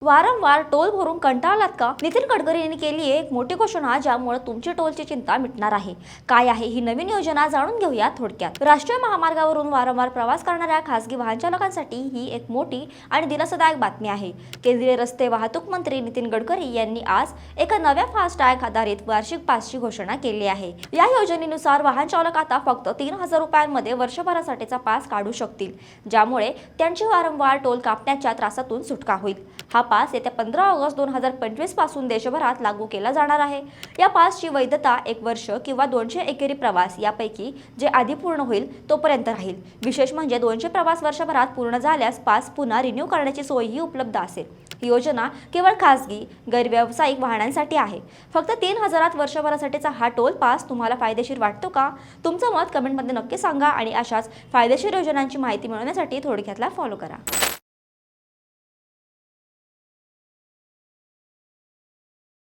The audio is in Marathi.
वारंवार टोल भरून कंटाळलात का? नितीन गडकरी यांनी केली एक मोठी घोषणा ज्यामुळे तुमची टोलची चिंता मिटणार आहे. काय आहे ही नवीन योजना जाणून घेऊया थोडक्यात. राष्ट्रीय महामार्गावरून वारंवार प्रवास करणाऱ्या खासगी वाहन चालकांसाठी ही एक मोठी आणि दिलासादायक बातमी आहे. केंद्रीय रस्ते वाहतूक मंत्री नितीन गडकरी यांनी आज एका नव्या फास्टॅग आधारित वार्षिक पासची घोषणा केली आहे. या योजनेनुसार वाहन चालक आता फक्त 3,000 रुपयांमध्ये वर्षभरासाठीचा पास काढू शकतील, ज्यामुळे त्यांची वारंवार टोल कापण्याच्या त्रासातून सुटका होईल. हा पास येत्या 15 ऑगस्ट 2025 पासून देशभरात लागू केला जाणार आहे. या पासची वैधता 1 वर्ष किंवा 200 एकेरी प्रवास यापैकी जे आधी पूर्ण होईल तोपर्यंत राहील. विशेष म्हणजे 200 प्रवास वर्षभरात पूर्ण झाल्यास पास पुन्हा रिन्यू करण्याची सोयही उपलब्ध असेल. ही योजना केवळ खासगी गैरव्यावसायिक वाहनांसाठी आहे. फक्त 3,000 वर्षभरासाठीचा हा टोल पास तुम्हाला फायदेशीर वाटतो का? तुमचं मत कमेंटमध्ये नक्की सांगा आणि अशाच फायदेशीर योजनांची माहिती मिळवण्यासाठी थोडक्यातला फॉलो करा.